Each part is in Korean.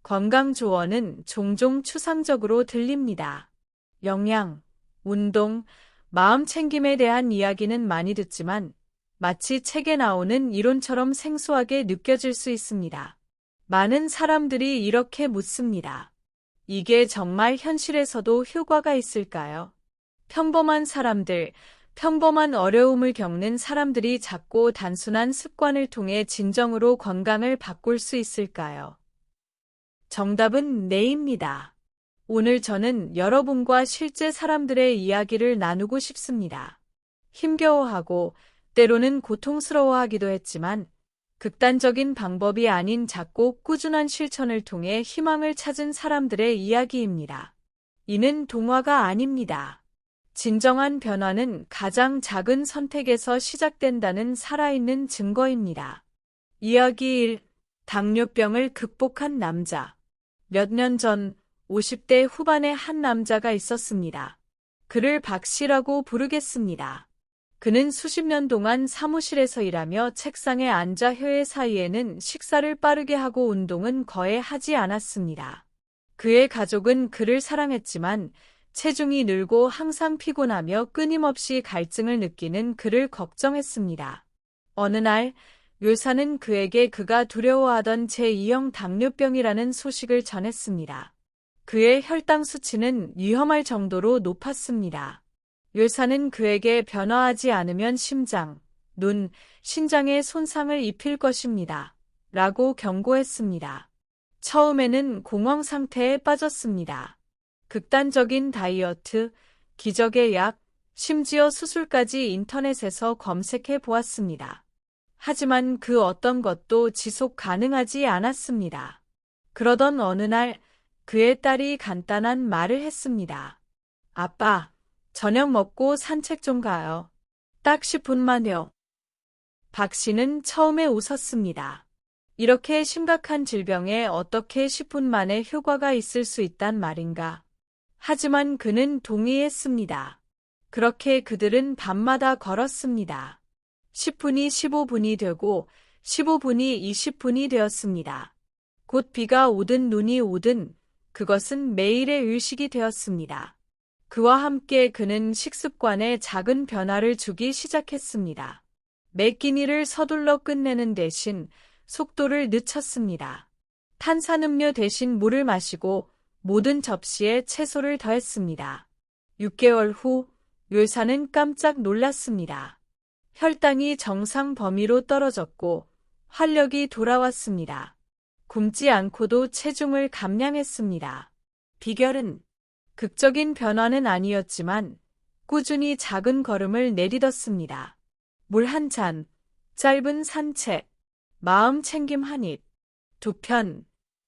건강 조언은 종종 추상적으로 들립니다. 영양, 운동, 마음 챙김에 대한 이야기는 많이 듣지만 마치 책에 나오는 이론처럼 생소하게 느껴질 수 있습니다. 많은 사람들이 이렇게 묻습니다. 이게 정말 현실에서도 효과가 있을까요? 평범한 사람들, 평범한 어려움을 겪는 사람들이 작고 단순한 습관을 통해 진정으로 건강을 바꿀 수 있을까요? 정답은 네입니다. 오늘 저는 여러분과 실제 사람들의 이야기를 나누고 싶습니다. 힘겨워하고 때로는 고통스러워하기도 했지만 극단적인 방법이 아닌 작고 꾸준한 실천을 통해 희망을 찾은 사람들의 이야기입니다. 이는 동화가 아닙니다. 진정한 변화는 가장 작은 선택에서 시작된다는 살아있는 증거입니다. 이야기 1. 당뇨병을 극복한 남자. 몇 년 전 50대 후반의 한 남자가 있었습니다. 그를 박 씨라고 부르겠습니다. 그는 수십 년 동안 사무실에서 일하며 책상에 앉아 혀의 사이에는 식사를 빠르게 하고 운동은 거의 하지 않았습니다. 그의 가족은 그를 사랑했지만 체중이 늘고 항상 피곤하며 끊임없이 갈증을 느끼는 그를 걱정했습니다. 어느 날 의사는 그에게 그가 두려워하던 제2형 당뇨병이라는 소식을 전했습니다. 그의 혈당 수치는 위험할 정도로 높았습니다. 의사는 그에게 변화하지 않으면 심장, 눈, 신장에 손상을 입힐 것입니다. 라고 경고했습니다. 처음에는 공황 상태에 빠졌습니다. 극단적인 다이어트, 기적의 약, 심지어 수술까지 인터넷에서 검색해 보았습니다. 하지만 그 어떤 것도 지속 가능하지 않았습니다. 그러던 어느 날 그의 딸이 간단한 말을 했습니다. 아빠, 저녁 먹고 산책 좀 가요. 딱 10분만요. 박 씨는 처음에 웃었습니다. 이렇게 심각한 질병에 어떻게 10분 만에 효과가 있을 수 있단 말인가. 하지만 그는 동의했습니다. 그렇게 그들은 밤마다 걸었습니다. 10분이 15분이 되고 15분이 20분이 되었습니다. 곧 비가 오든 눈이 오든 그것은 매일의 의식이 되었습니다. 그와 함께 그는 식습관에 작은 변화를 주기 시작했습니다. 매 끼니를 서둘러 끝내는 대신 속도를 늦췄습니다. 탄산음료 대신 물을 마시고 모든 접시에 채소를 더했습니다. 6개월 후 의사는 깜짝 놀랐습니다. 혈당이 정상 범위로 떨어졌고 활력이 돌아왔습니다. 굶지 않고도 체중을 감량했습니다. 비결은 극적인 변화는 아니었지만 꾸준히 작은 걸음을 내딛었습니다. 물 한 잔, 짧은 산책, 마음 챙김 한 입, 두 편,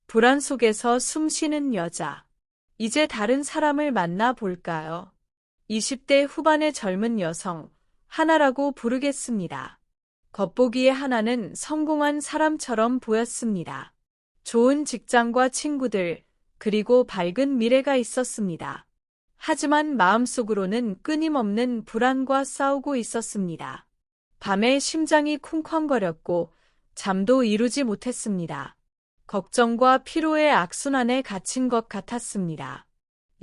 불안 속에서 숨 쉬는 여자. 이제 다른 사람을 만나 볼까요? 20대 후반의 젊은 여성, 하나라고 부르겠습니다. 겉보기에 하나는 성공한 사람처럼 보였습니다. 좋은 직장과 친구들, 그리고 밝은 미래가 있었습니다. 하지만 마음속으로는 끊임없는 불안과 싸우고 있었습니다. 밤에 심장이 쿵쾅거렸고 잠도 이루지 못했습니다. 걱정과 피로의 악순환에 갇힌 것 같았습니다.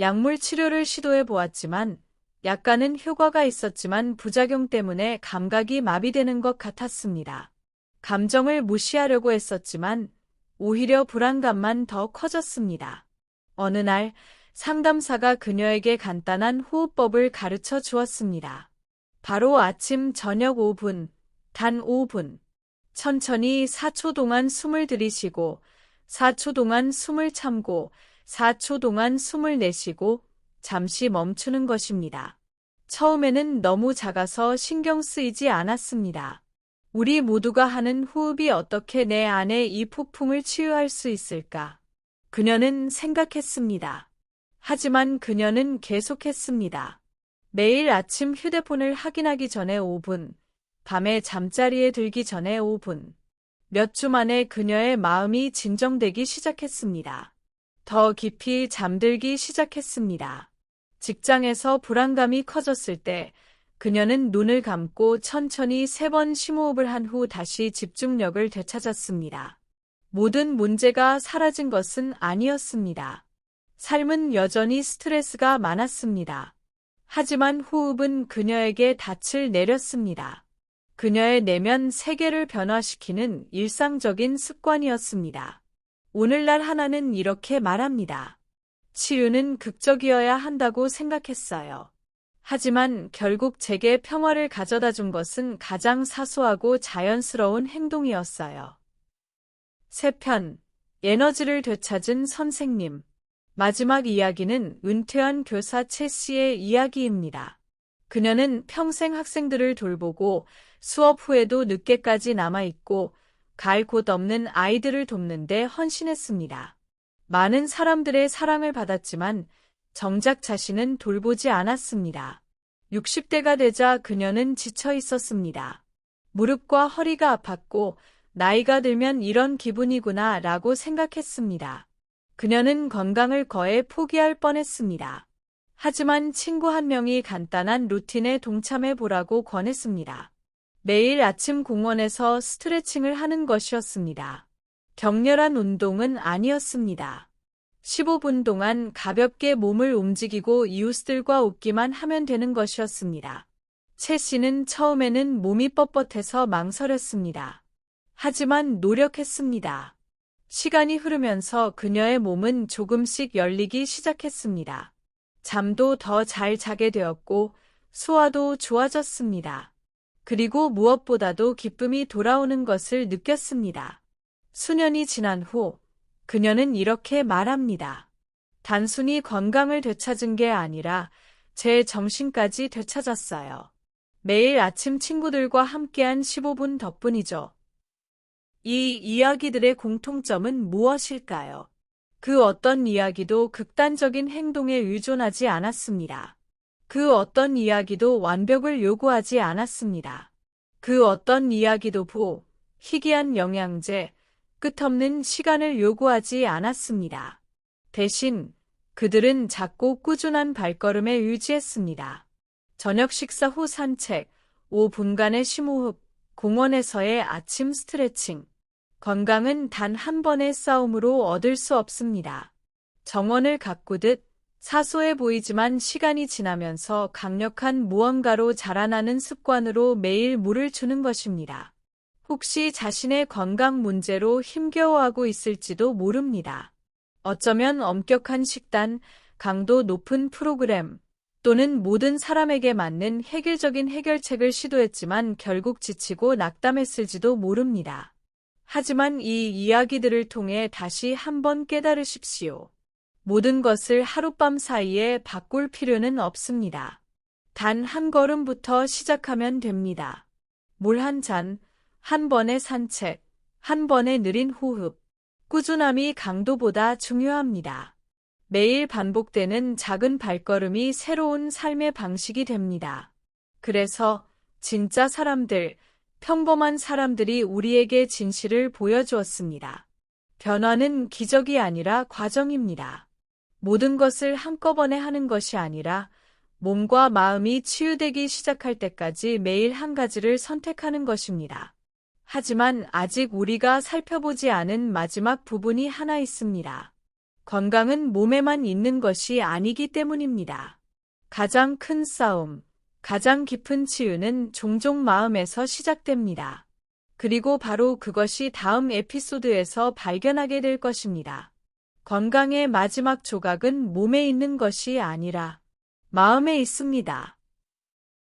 약물 치료를 시도해 보았지만 약간은 효과가 있었지만 부작용 때문에 감각이 마비되는 것 같았습니다. 감정을 무시하려고 했었지만 오히려 불안감만 더 커졌습니다. 어느 날 상담사가 그녀에게 간단한 호흡법을 가르쳐 주었습니다. 바로 아침 저녁 5분, 단 5분. 천천히 4초 동안 숨을 들이쉬고 4초 동안 숨을 참고 4초 동안 숨을 내쉬고 잠시 멈추는 것입니다. 처음에는 너무 작아서 신경 쓰이지 않았습니다. 우리 모두가 하는 호흡이 어떻게 내 안에 이 폭풍을 치유할 수 있을까? 그녀는 생각했습니다. 하지만 그녀는 계속했습니다. 매일 아침 휴대폰을 확인하기 전에 5분, 밤에 잠자리에 들기 전에 5분. 몇 주 만에 그녀의 마음이 진정되기 시작했습니다. 더 깊이 잠들기 시작했습니다. 직장에서 불안감이 커졌을 때 그녀는 눈을 감고 천천히 3번 심호흡을 한 후 다시 집중력을 되찾았습니다. 모든 문제가 사라진 것은 아니었습니다. 삶은 여전히 스트레스가 많았습니다. 하지만 호흡은 그녀에게 닻을 내렸습니다. 그녀의 내면 세계를 변화시키는 일상적인 습관이었습니다. 오늘날 하나는 이렇게 말합니다. 치유는 극적이어야 한다고 생각했어요. 하지만 결국 제게 평화를 가져다 준 것은 가장 사소하고 자연스러운 행동이었어요. 3편, 에너지를 되찾은 선생님. 마지막 이야기는 은퇴한 교사 채 씨의 이야기입니다. 그녀는 평생 학생들을 돌보고 수업 후에도 늦게까지 남아있고 갈 곳 없는 아이들을 돕는데 헌신했습니다. 많은 사람들의 사랑을 받았지만 정작 자신은 돌보지 않았습니다. 60대가 되자 그녀는 지쳐 있었습니다. 무릎과 허리가 아팠고 나이가 들면 이런 기분이구나 라고 생각했습니다. 그녀는 건강을 거의 포기할 뻔했습니다. 하지만 친구 한 명이 간단한 루틴에 동참해 보라고 권했습니다. 매일 아침 공원에서 스트레칭을 하는 것이었습니다. 격렬한 운동은 아니었습니다. 15분 동안 가볍게 몸을 움직이고 이웃들과 웃기만 하면 되는 것이었습니다. 채 씨는 처음에는 몸이 뻣뻣해서 망설였습니다. 하지만 노력했습니다. 시간이 흐르면서 그녀의 몸은 조금씩 열리기 시작했습니다. 잠도 더 잘 자게 되었고 소화도 좋아졌습니다. 그리고 무엇보다도 기쁨이 돌아오는 것을 느꼈습니다. 수년이 지난 후 그녀는 이렇게 말합니다. 단순히 건강을 되찾은 게 아니라 제 정신까지 되찾았어요. 매일 아침 친구들과 함께한 15분 덕분이죠. 이 이야기들의 공통점은 무엇일까요? 그 어떤 이야기도 극단적인 행동에 의존하지 않았습니다. 그 어떤 이야기도 완벽을 요구하지 않았습니다. 그 어떤 이야기도 희귀한 영양제, 끝없는 시간을 요구하지 않았습니다. 대신 그들은 작고 꾸준한 발걸음에 의지했습니다. 저녁 식사 후 산책, 5분간의 심호흡, 공원에서의 아침 스트레칭. 건강은 단 한 번의 싸움으로 얻을 수 없습니다. 정원을 가꾸듯 사소해 보이지만 시간이 지나면서 강력한 무언가로 자라나는 습관으로 매일 물을 주는 것입니다. 혹시 자신의 건강 문제로 힘겨워하고 있을지도 모릅니다. 어쩌면 엄격한 식단, 강도 높은 프로그램, 또는 모든 사람에게 맞는 획일적인 해결책을 시도했지만 결국 지치고 낙담했을지도 모릅니다. 하지만 이 이야기들을 통해 다시 한번 깨달으십시오. 모든 것을 하룻밤 사이에 바꿀 필요는 없습니다. 단 한 걸음부터 시작하면 됩니다. 물 한 잔, 한 번의 산책, 한 번의 느린 호흡. 꾸준함이 강도보다 중요합니다. 매일 반복되는 작은 발걸음이 새로운 삶의 방식이 됩니다. 그래서 진짜 사람들, 평범한 사람들이 우리에게 진실을 보여주었습니다. 변화는 기적이 아니라 과정입니다. 모든 것을 한꺼번에 하는 것이 아니라 몸과 마음이 치유되기 시작할 때까지 매일 한 가지를 선택하는 것입니다. 하지만 아직 우리가 살펴보지 않은 마지막 부분이 하나 있습니다. 건강은 몸에만 있는 것이 아니기 때문입니다. 가장 큰 싸움, 가장 깊은 치유는 종종 마음에서 시작됩니다. 그리고 바로 그것이 다음 에피소드에서 발견하게 될 것입니다. 건강의 마지막 조각은 몸에 있는 것이 아니라 마음에 있습니다.